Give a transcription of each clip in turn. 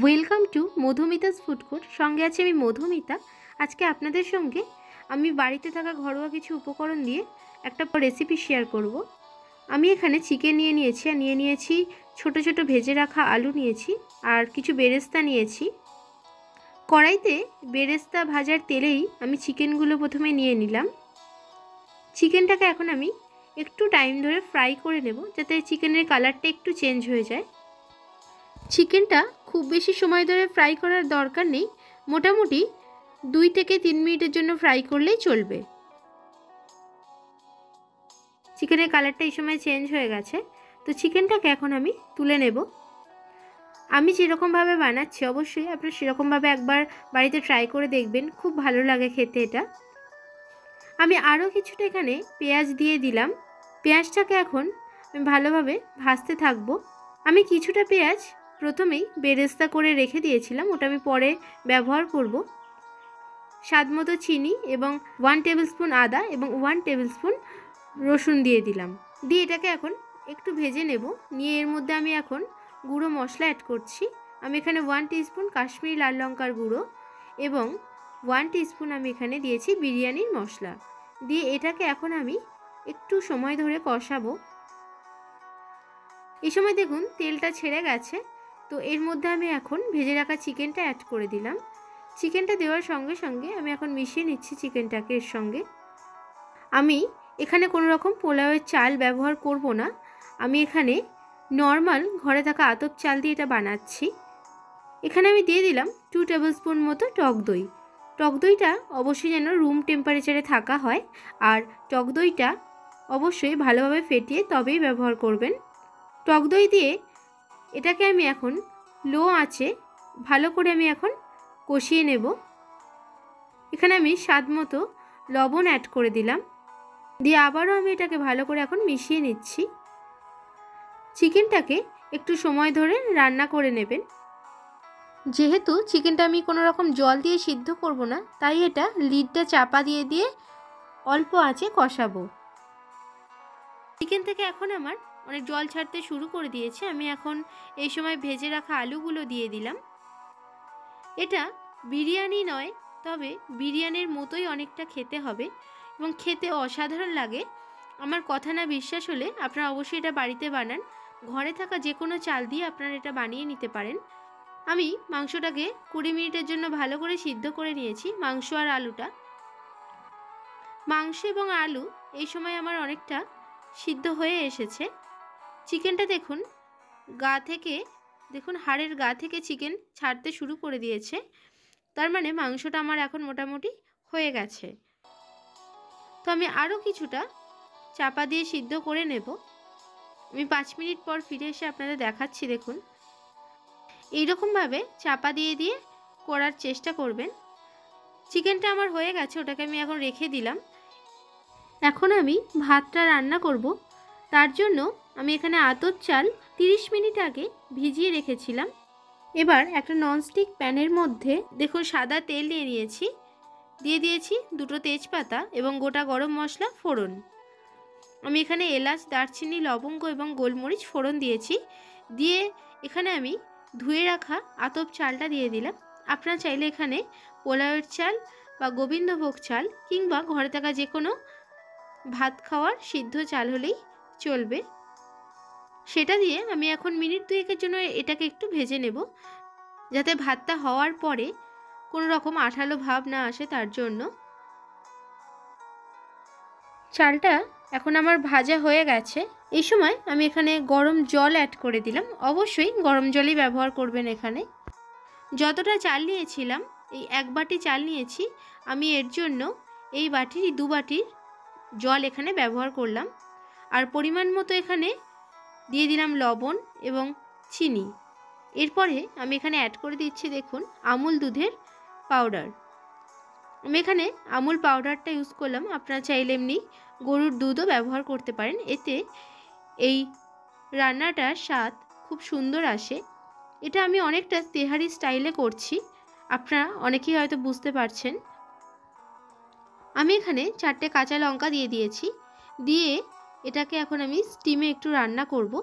Welcome to Madhumita's food court. সঙ্গে আছে আমি মধুমিতা। আজকে আপনাদের সঙ্গে আমি বাড়িতে থাকা ঘরোয়া কিছু উপকরণ দিয়ে একটা রেসিপি শেয়ার করব। আমি এখানে চিকেন নিয়েছি আর নিয়েছি ছোট ছোট ভেজে রাখা আলু নিয়েছি আর কিছু বেরেস্তা নিয়েছি। কড়াইতে বেরেস্তা ভাজার তেলেই আমি চিকেনগুলো প্রথমে নিয়ে নিলাম। চিকেনটাকে এখন আমি একটু টাইম ধরে ফ্রাই করে নেব, যাতে চিকেনের কালারটা একটু চেঞ্জ হয়ে যায়। চিকেনটা খুব বেশি সময় ধরে ফ্রাই করার দরকার নেই, মোটামুটি 2 থেকে 3 মিনিটের জন্য ফ্রাই করলেই চলবে। চিকেনের কালারটা এই সময় চেঞ্জ হয়ে গেছে, তো চিকেনটাকে এখন আমি তুলে নেব। আমি যেরকমভাবে বানাচ্ছি অবশ্যই আপনারা সেরকমভাবে একবার বাড়িতে ট্রাই করে দেখবেন, খুব ভালো লাগে খেতে এটা। আমি আরও কিছুটা এখানে পেঁয়াজ দিয়ে দিলাম। পেঁয়াজটাকে এখন আমি ভালোভাবে ভাজতে থাকবো। আমি কিছুটা পেঁয়াজ প্রথমেই বেরেস্তা করে রেখে দিয়েছিলাম, ওটা আমি পরে ব্যবহার করব। স্বাদ মতো চিনি এবং 1 টেবিলস্পুন আদা এবং 1 টেবিলস্পুন রসুন দিয়ে দিলাম। দিয়ে এটাকে এখন একটু ভেজে নেব। নিয়ে এর মধ্যে আমি এখন গুঁড়ো মশলা অ্যাড করছি। আমি এখানে 1 টিস্পুন কাশ্মীরি লাল লঙ্কার গুঁড়ো এবং 1 টিস্পুন আমি এখানে দিয়েছি বিরিয়ানির মশলা। দিয়ে এটাকে এখন আমি একটু সময় ধরে কষাবো। এই সময় দেখুন তেলটা ছেড়ে গেছে, তো এর মধ্যে আমি এখন ভেজে রাখা চিকেনটা অ্যাড করে দিলাম। চিকেনটা দেওয়ার সঙ্গে সঙ্গে আমি এখন মিশিয়ে নিচ্ছি চিকেনটাকে এর সঙ্গে। আমি এখানে কোনো রকম পোলাওয়ের চাল ব্যবহার করব না, আমি এখানে নর্মাল ঘরে থাকা আতপ চাল দিয়ে এটা বানাচ্ছি। এখানে আমি দিয়ে দিলাম 2 টেবিলস্পুন মতো টক দই। টক দইটা অবশ্যই যেন রুম টেম্পারেচারে থাকা হয়, আর টক দইটা অবশ্যই ভালোভাবে ফেটিয়ে তবেই ব্যবহার করবেন। টক দই দিয়ে এটাকে আমি এখন লো আঁচে ভালো করে আমি এখন কষিয়ে নেব। এখানে আমি স্বাদ মতো লবণ অ্যাড করে দিলাম। দিয়ে আবারও আমি এটাকে ভালো করে এখন মিশিয়ে নিচ্ছি। চিকেনটাকে একটু সময় ধরে রান্না করে নেবেন। যেহেতু চিকেনটা আমি কোনো রকম জল দিয়ে সিদ্ধ করব না, তাই এটা লিডটা চাপা দিয়ে দিয়ে অল্প আঁচে কষাবো। চিকেন থেকে এখন আমার অনেক জল ছাড়তে শুরু করে দিয়েছে। আমি এখন এই সময় ভেজে রাখা আলুগুলো দিয়ে দিলাম। এটা বিরিয়ানি নয়, তবে বিরিয়ানির মতোই অনেকটা খেতে হবে এবং খেতে অসাধারণ লাগে। আমার কথা না বিশ্বাস হলে আপনারা অবশ্যই এটা বাড়িতে বানান। ঘরে থাকা যে কোনো চাল দিয়ে আপনারা এটা বানিয়ে নিতে পারেন। আমি মাংসটাকে 20 মিনিটের জন্য ভালো করে সিদ্ধ করে নিয়েছি, মাংস আর আলুটা। মাংস এবং আলু এই সময় আমার অনেকটা সিদ্ধ হয়ে এসেছে। চিকেনটা দেখুন হাড়ের গা থেকে চিকেন ছাড়তে শুরু করে দিয়েছে, তার মানে মাংসটা আমার এখন মোটামুটি হয়ে গেছে। তো আমি আরও কিছুটা চাপা দিয়ে সিদ্ধ করে নেব। আমি 5 মিনিট পর ফিরে এসে আপনাদের দেখাচ্ছি। দেখুন এইরকমভাবে চাপা দিয়ে দিয়ে করার চেষ্টা করবেন। চিকেনটা আমার হয়ে গেছে, ওটাকে আমি এখন রেখে দিলাম। এখন আমি ভাতটা রান্না করব। তার জন্য আমি এখানে আতপ চাল 30 মিনিট আগে ভিজিয়ে রেখেছিলাম। এবার একটা ননস্টিক প্যানের মধ্যে দেখুন সাদা তেল নিয়েছি, দিয়ে দিয়েছি 2টো তেজপাতা এবং গোটা গরম মশলা ফোড়ন। আমি এখানে এলাচ, দারচিনি, লবঙ্গ এবং গোলমরিচ ফোড়ন দিয়েছি। দিয়ে এখানে আমি ধুয়ে রাখা আতপ চালটা দিয়ে দিলাম। আপনারা চাইলে এখানে পোলাওয়ের চাল বা গোবিন্দভোগ চাল কিংবা ঘরে থাকা যে কোনো ভাত খাওয়ার সিদ্ধ চাল হলেই চলবে। সেটা দিয়ে আমি এখন মিনিট 2-এর জন্য এটাকে একটু ভেজে নেব, যাতে ভাতটা হওয়ার পরে কোনো রকম আঠালো ভাব না আসে তার জন্য। চালটা এখন আমার ভাজা হয়ে গেছে। এই সময় আমি এখানে গরম জল অ্যাড করে দিলাম। অবশ্যই গরম জলই ব্যবহার করবেন এখানে। যতটা চাল নিয়েছিলাম, এই 1 বাটি চাল নিয়েছি, আমি এর জন্য এই বাটির 2 বাটির জল এখানে ব্যবহার করলাম। আর পরিমাণ মতো এখানে দিয়ে দিলাম লবণ এবং চিনি। এরপরে আমি এখানে অ্যাড করে দিচ্ছি দেখুন আমুল দুধের পাউডার। আমি এখানে আমুল পাউডারটা ইউজ করলাম, আপনারা চাইলে এমনি গরুর দুধও ব্যবহার করতে পারেন। এতে এই রান্নাটার স্বাদ খুব সুন্দর আসে। এটা আমি অনেকটা তেহারি স্টাইলে করছি, আপনারা অনেকেই হয়তো বুঝতে পারছেন। আমি এখানে 4টে কাঁচা লঙ্কা দিয়ে দিয়েছি। দিয়ে এটাকে এখন আমি স্টিমে একটু রান্না করব,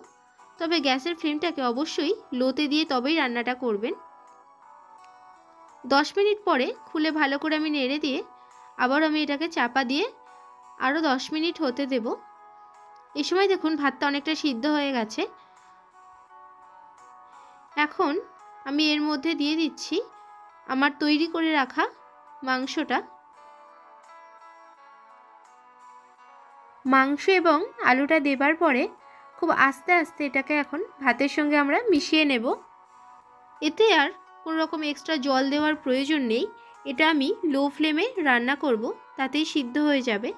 তবে গ্যাসের ফ্লেমটাকে অবশ্যই লোতে দিয়ে তবেই রান্নাটা করবেন। 10 মিনিট পরে খুলে ভালো করে আমি নেড়ে দিয়ে আবার আমি এটাকে চাপা দিয়ে আরও 10 মিনিট হতে দেব। এই সময় দেখুন ভাতটা অনেকটা সিদ্ধ হয়ে গেছে। এখন আমি এর মধ্যে দিয়ে দিচ্ছি আমার তৈরি করে রাখা মাংসটা। মাংস এবং আলুটা দেবার পরে খুব আস্তে আস্তে এটাকে এখন ভাতের সঙ্গে আমরা মিশিয়ে নেব। এতে আর কোনো রকম এক্সট্রা জল দেওয়ার প্রয়োজন নেই। এটা আমি লো ফ্লেমে রান্না করব, তাতেই সিদ্ধ হয়ে যাবে।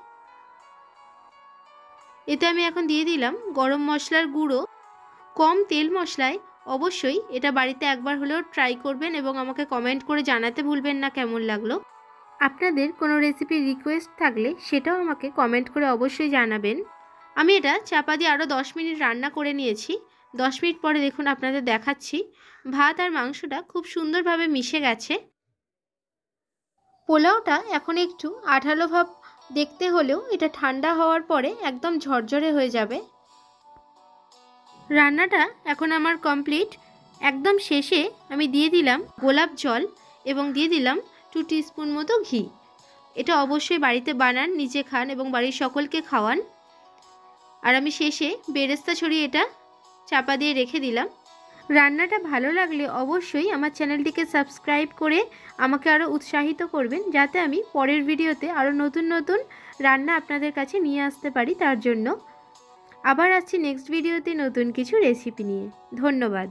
এতে আমি এখন দিয়ে দিলাম গরম মশলার গুঁড়ো। কম তেল মশলায় অবশ্যই এটা বাড়িতে একবার হলেও ট্রাই করবেন এবং আমাকে কমেন্ট করে জানাতে ভুলবেন না কেমন লাগলো। আপনাদের কোনো রেসিপির রিকোয়েস্ট থাকলে সেটাও আমাকে কমেন্ট করে অবশ্যই জানাবেন। আমি এটা চাপা দিয়ে আরও 10 মিনিট রান্না করে নিয়েছি। 10 মিনিট পরে দেখুন আপনাদের দেখাচ্ছি ভাত আর মাংসটা খুব সুন্দরভাবে মিশে গেছে। পোলাওটা এখন একটু আঠালো ভাব দেখতে হলেও এটা ঠান্ডা হওয়ার পরে একদম ঝরঝরে হয়ে যাবে। রান্নাটা এখন আমার কমপ্লিট। একদম শেষে আমি দিয়ে দিলাম গোলাপ জল এবং দিয়ে দিলাম 2 টিস্পুন মতো ঘি। এটা অবশ্যই বাড়িতে বানান, নিজে খান এবং বাড়ির সকলকে খাওয়ান। আর আমি শেষে বেরেস্তা ছড়িয়ে এটা চাপা দিয়ে রেখে দিলাম। রান্নাটা ভালো লাগলে অবশ্যই আমার চ্যানেলটিকে সাবস্ক্রাইব করে আমাকে আরও উৎসাহিত করবেন, যাতে আমি পরের ভিডিওতে আরও নতুন নতুন রান্না আপনাদের কাছে নিয়ে আসতে পারি। তার জন্য আবার আসছি নেক্সট ভিডিওতে নতুন কিছু রেসিপি নিয়ে। ধন্যবাদ।